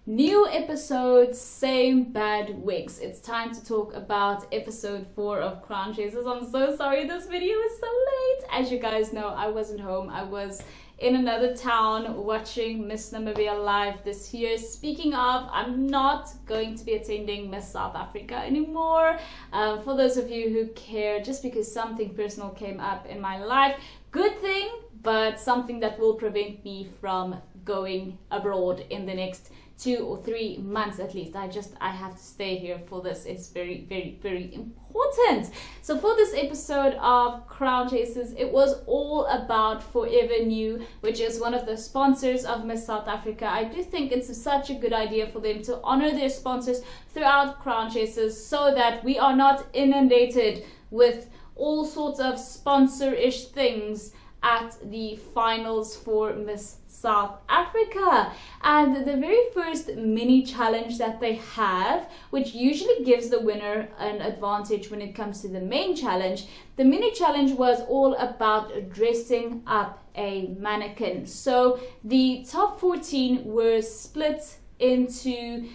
New episode, same bad wigs. It's time to talk about episode 4 of Crown Chasers. I'm so sorry this video is so late. As you guys know, I wasn't home. I was in another town watching Miss Namibia live this year. Speaking of, I'm not going to be attending Miss South Africa anymore. For those of you who care, just because something personal came up in my life, good thing, but something that will prevent me from going abroad in the next 2 or 3 months at least. I have to stay here for this. It's very, very, very important. So for this episode of Crown Chasers, it was all about Forever New, which is one of the sponsors of Miss South Africa. I do think it's such a good idea for them to honor their sponsors throughout Crown Chasers so that we are not inundated with all sorts of sponsor-ish things at the finals for Miss South Africa. And the very first mini challenge that they have, which usually gives the winner an advantage when it comes to the main challenge, the mini challenge was all about dressing up a mannequin. So the top 14 were split into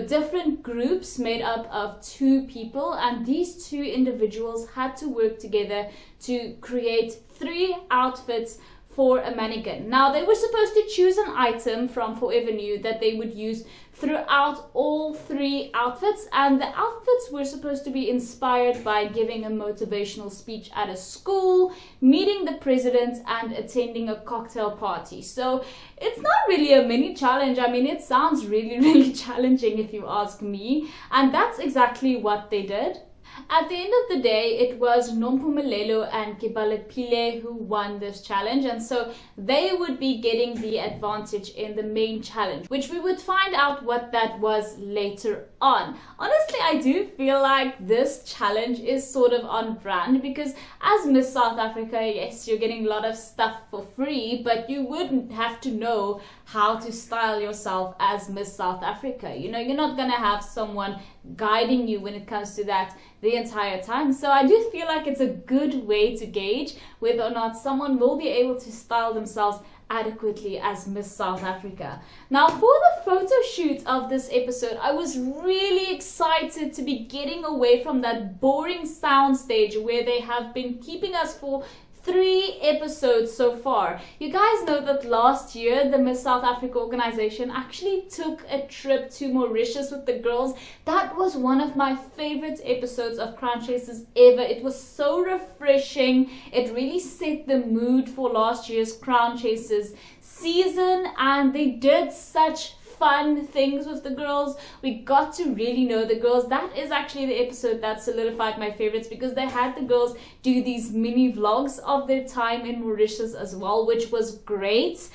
different groups made up of 2 people, and these 2 individuals had to work together to create 3 outfits for a mannequin. Now, they were supposed to choose an item from Forever New that they would use throughout all 3 outfits, and the outfits were supposed to be inspired by giving a motivational speech at a school, meeting the president, and attending a cocktail party. So it's not really a mini challenge. I mean, it sounds really, really challenging if you ask me, and that's exactly what they did. At the end of the day, it was Nompumelelo and Kebalepile who won this challenge, and so they would be getting the advantage in the main challenge, which we would find out what that was later on. Honestly, I do feel like this challenge is sort of on brand, because as Miss South Africa, yes, you're getting a lot of stuff for free, but you wouldn't have to know how to style yourself as Miss South Africa. You're not gonna have someone guiding you when it comes to that the entire time. So I do feel like it's a good way to gauge whether or not someone will be able to style themselves adequately as Miss South Africa. Now, for the photo shoot of this episode, I was really excited to be getting away from that boring soundstage where they have been keeping us for 3 episodes so far. You guys know that last year the Miss South Africa organization actually took a trip to Mauritius with the girls. That was one of my favorite episodes of Crown Chasers ever. It was so refreshing. It really set the mood for last year's Crown Chasers season, and they did such fun things with the girls. We got to really know the girls. That is actually the episode that solidified my favorites, because they had the girls do these mini vlogs of their time in Mauritius as well, which was great.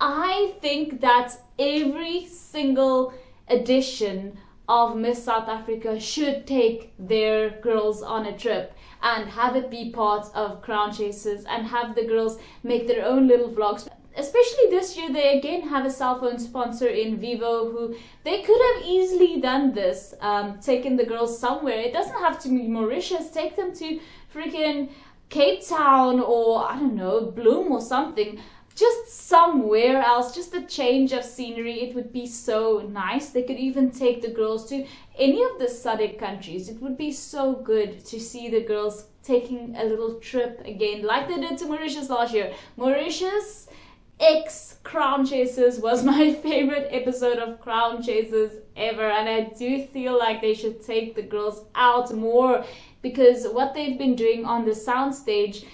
I think that every single edition of Miss South Africa should take their girls on a trip and have it be part of Crown Chasers and have the girls make their own little vlogs. Especially this year, they again have a cell phone sponsor in Vivo, who they could have easily done this, taken the girls somewhere. It doesn't have to be Mauritius. Take them to freaking Cape Town or, I don't know, Bloem or something. Just somewhere else, just a change of scenery. It would be so nice. They could even take the girls to any of the SADC countries. It would be so good to see the girls taking a little trip again, like they did to Mauritius last year. Mauritius X Crown Chasers was my favorite episode of Crown Chasers ever, and I do feel like they should take the girls out more, because what they've been doing on the soundstage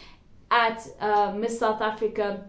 at Miss South Africa,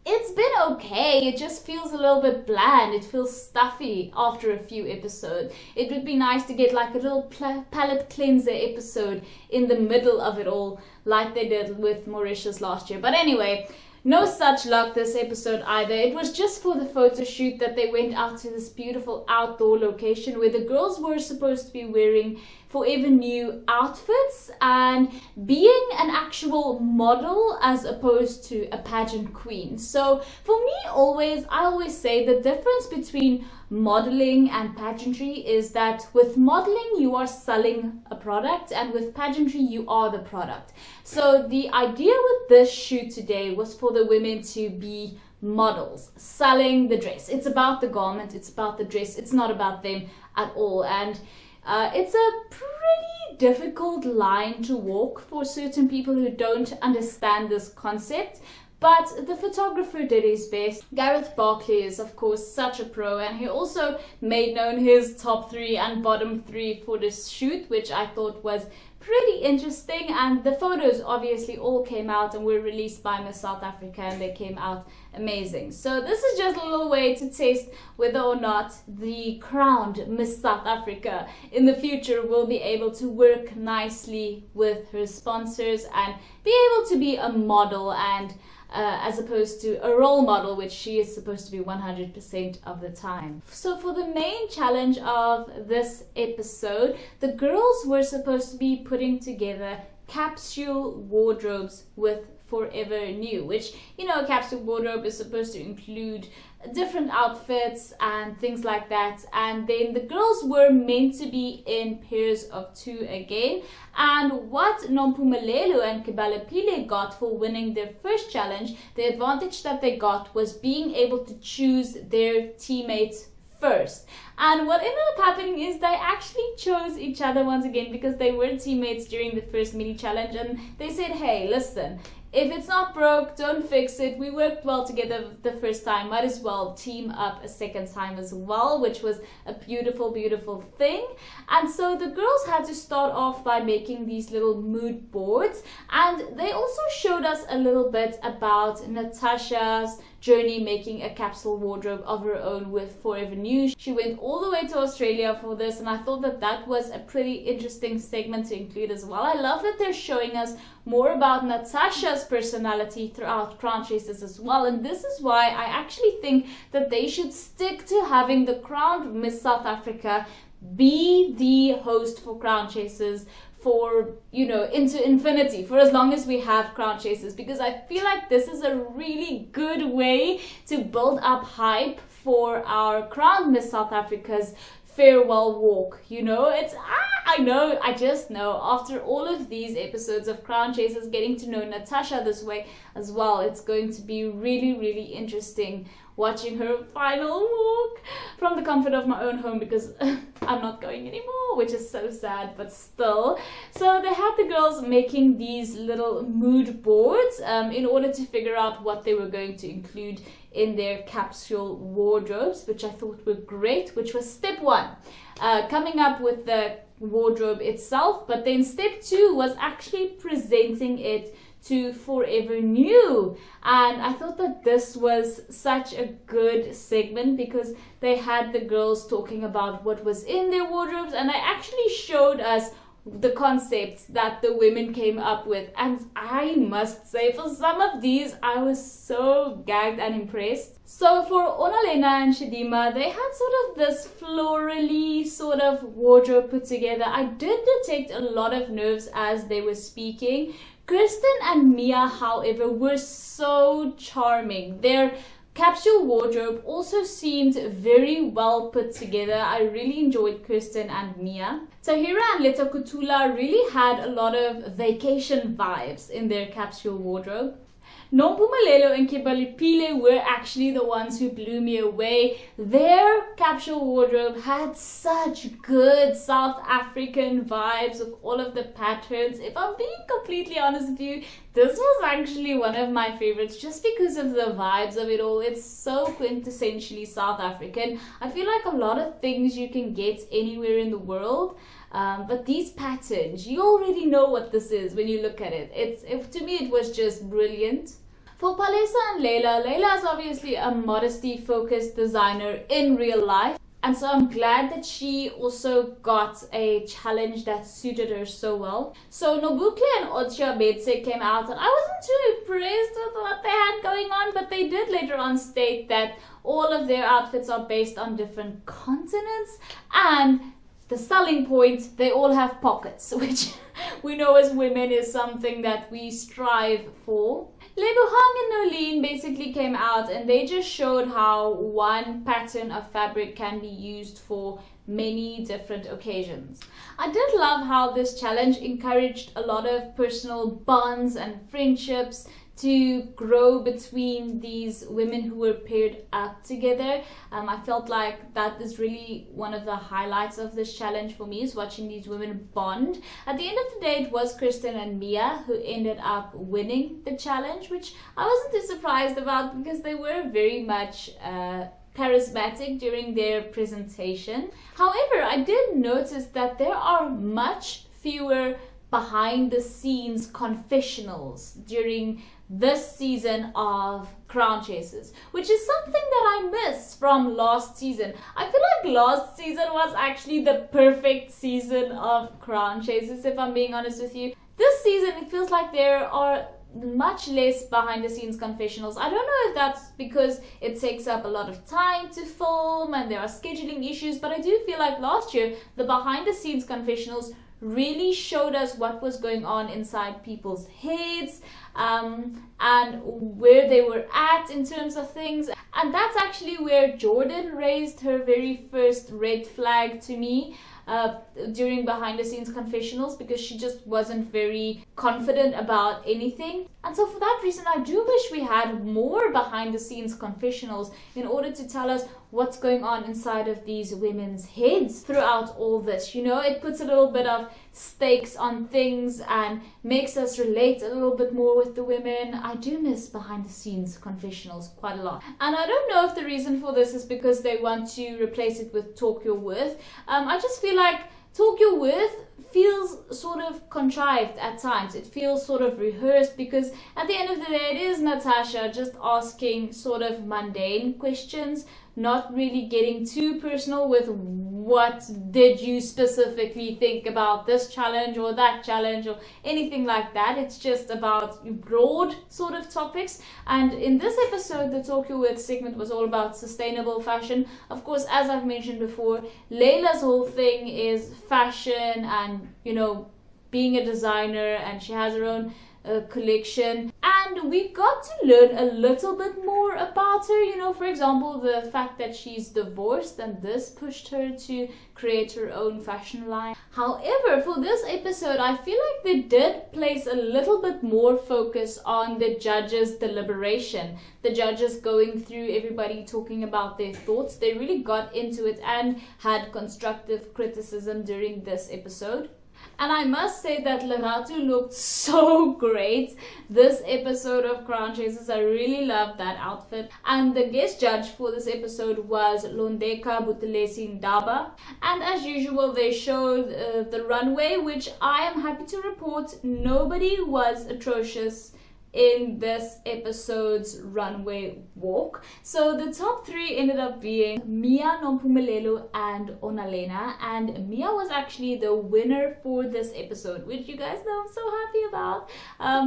it's been okay. It just feels a little bit bland. It feels stuffy after a few episodes. It would be nice to get like a little palette cleanser episode in the middle of it all, like they did with Mauritius last year. But anyway, no such luck this episode either. It was just for the photo shoot that they went out to this beautiful outdoor location where the girls were supposed to be wearing Forever New outfits and being an actual model as opposed to a pageant queen. So for me, I always say the difference between modeling and pageantry is that with modeling you are selling a product, and with pageantry you are the product. So the idea with this shoot today was for the women to be models selling the dress. It's about the garment, it's about the dress, it's not about them at all. And it's a pretty difficult line to walk for certain people who don't understand this concept. But the photographer did his best. Gareth Barkley is of course such a pro, and he also made known his top 3 and bottom 3 for this shoot, which I thought was pretty interesting. And the photos obviously all came out and were released by Miss South Africa, and they came out amazing. So this is just a little way to test whether or not the crowned Miss South Africa in the future will be able to work nicely with her sponsors and be able to be a model, and as opposed to a role model, which she is supposed to be 100% of the time. So for the main challenge of this episode, the girls were supposed to be putting together capsule wardrobes with Forever New, which, you know, a capsule wardrobe is supposed to include different outfits and things like that. And then the girls were meant to be in pairs of 2 again. And what Nompumelelo and Kebalepile got for winning their first challenge, the advantage that they got was being able to choose their teammates first. And what ended up happening is they actually chose each other once again, because they were teammates during the first mini challenge, and they said, hey, listen, if it's not broke, don't fix it. We worked well together the first time, might as well team up a second time as well, which was a beautiful, beautiful thing. And so the girls had to start off by making these little mood boards, and they also showed us a little bit about Natasha's journey making a capsule wardrobe of her own with Forever New. She went all the way to Australia for this, and I thought that that was a pretty interesting segment to include as well. I love that they're showing us more about Natasha's personality throughout Crown Chasers as well, and this is why I actually think that they should stick to having the crowned Miss South Africa be the host for Crown Chasers for, you know, into infinity, for as long as we have Crown Chasers, because I feel like this is a really good way to build up hype for our crowned Miss South Africa's farewell walk. You know, it's I just know after all of these episodes of Crown Chasers, getting to know Natasha this way as well, it's going to be really, really interesting watching her final walk from the comfort of my own home, because I'm not going anymore, which is so sad, but still. So they had the girls making these little mood boards in order to figure out what they were going to include in their capsule wardrobes, which I thought were great, which was step 1, coming up with the wardrobe itself. But then step 2 was actually presenting it to Forever New, and I thought that this was such a good segment because they had the girls talking about what was in their wardrobes, and they actually showed us the concepts that the women came up with. And I must say, for some of these I was so gagged and impressed. So for Onalenna and Chidimma, they had sort of this florally sort of wardrobe put together. I did detect a lot of nerves as they were speaking. Kirsten and Mia, however, were so charming. Their capsule wardrobe also seemed very well put together. I really enjoyed Kirsten and Mia. Taahira and Lethaukuthula really had a lot of vacation vibes in their capsule wardrobe. Nompumelelo and Kebalepile were actually the ones who blew me away. Their capsule wardrobe had such good South African vibes with all of the patterns. If I'm being completely honest with you, this was actually one of my favorites just because of the vibes of it all. It's so quintessentially South African. I feel like a lot of things you can get anywhere in the world. But these patterns, you already know what this is when you look at it. To me, it was just brilliant. For Palesa and Layla is obviously a modesty-focused designer in real life. And so I'm glad that she also got a challenge that suited her so well. So Nobuhle and Ontshiametse came out, and I wasn't too impressed with what they had going on, but they did later on state that all of their outfits are based on different continents, and the selling point, they all have pockets, which we know as women is something that we strive for. Lebohang and Nolene basically came out, and they just showed how one pattern of fabric can be used for many different occasions. I did love how this challenge encouraged a lot of personal bonds and friendships to grow between these women who were paired up together. I felt like that is really one of the highlights of this challenge for me, is watching these women bond. At the end of the day, it was Kirsten and Mia who ended up winning the challenge, which I wasn't too surprised about because they were very much charismatic during their presentation. However, I did notice that there are much fewer behind the scenes confessionals during this season of Crown Chasers, which is something that I missed from last season. I feel like last season was actually the perfect season of Crown Chasers, if I'm being honest with you. This season, it feels like there are much less behind the scenes confessionals. I don't know if that's because it takes up a lot of time to film and there are scheduling issues, but I do feel like last year the behind the scenes confessionals really showed us what was going on inside people's heads, and where they were at in terms of things. And that's actually where Jordan raised her very first red flag to me during behind the scenes confessionals, because she just wasn't very confident about anything. And so for that reason, I do wish we had more behind the scenes confessionals in order to tell us what's going on inside of these women's heads throughout all this. You know, it puts a little bit of stakes on things and makes us relate a little bit more with the women. I do miss behind the scenes confessionals quite a lot. And I don't know if the reason for this is because they want to replace it with Talk Your Worth. I just feel like Talk Your Worth feels sort of contrived at times. It feels sort of rehearsed, because at the end of the day, it is Natasha just asking sort of mundane questions, not really getting too personal with what did you specifically think about this challenge or that challenge or anything like that. It's just about broad sort of topics. And in this episode, the Talk Your Worth segment was all about sustainable fashion. Of course, as I've mentioned before, Layla's whole thing is fashion and, you know, being a designer, and she has her own collection, and we got to learn a little bit more about her. You know, for example, the fact that she's divorced, and this pushed her to create her own fashion line. However, for this episode, I feel like they did place a little bit more focus on the judges' deliberation, the judges going through everybody talking about their thoughts. They really got into it and had constructive criticism during this episode. And I must say that Lerato looked so great this episode of Crown Chasers. I really loved that outfit. And the guest judge for this episode was Londeka Buthelezi Ndaba. And as usual, they showed the runway, which I am happy to report nobody was atrocious in this episode's runway walk. So the top three ended up being Mia, Nompumelelo, and Onalenna, and Mia was actually the winner for this episode, which you guys know I'm so happy about.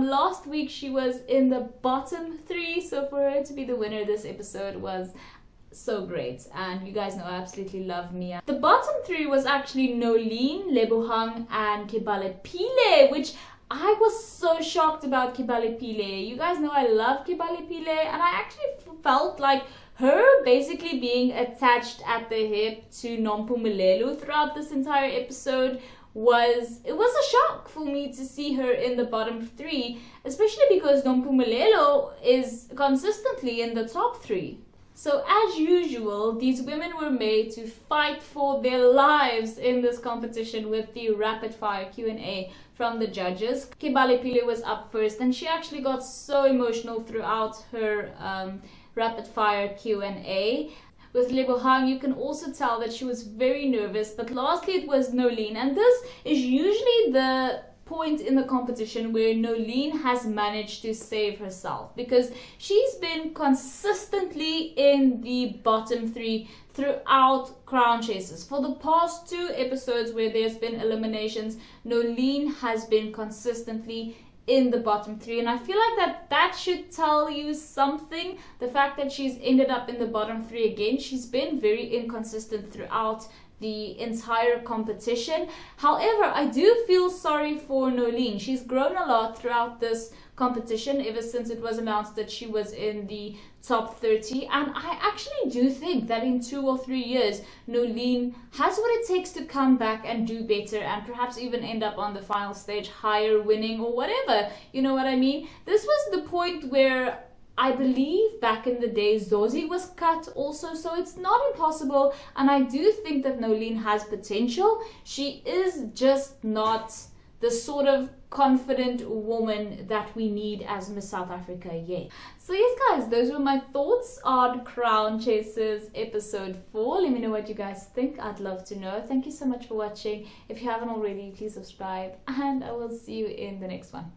Last week she was in the bottom three, so for her to be the winner this episode was so great, and you guys know I absolutely love Mia. The bottom three was actually Nolene, Lebohang, and Kebalepile, which I was so shocked about Kebalepile. You guys know I love Kebalepile, and I actually felt like her basically being attached at the hip to Nompumelelo throughout this entire episode was a shock for me to see her in the bottom three, especially because Nompumelelo is consistently in the top three. So as usual, these women were made to fight for their lives in this competition with the rapid fire Q&A from the judges. Kebalepile was up first, and she actually got so emotional throughout her rapid fire Q&A. With Lebohang, you can also tell that she was very nervous. But lastly, it was Nolene, and this is usually the point in the competition where Nolene has managed to save herself, because she's been consistently in the bottom three throughout Crown Chasers. For the past two episodes where there's been eliminations, Nolene has been consistently in the bottom three, and I feel like that should tell you something. The fact that she's ended up in the bottom three again, she's been very inconsistent throughout the entire competition. However, I do feel sorry for Nolene. She's grown a lot throughout this competition ever since it was announced that she was in the top 30, and I actually do think that in 2 or 3 years Nolene has what it takes to come back and do better, and perhaps even end up on the final stage higher, winning or whatever, you know what I mean. This was the point where I believe back in the day Zozi was cut also, so it's not impossible, and I do think that Nolene has potential. She is just not the sort of confident woman that we need as Miss South Africa yet. So yes guys, those were my thoughts on Crown Chasers episode 4. Let me know what you guys think. I'd love to know. Thank you so much for watching. If you haven't already, please subscribe, and I will see you in the next one.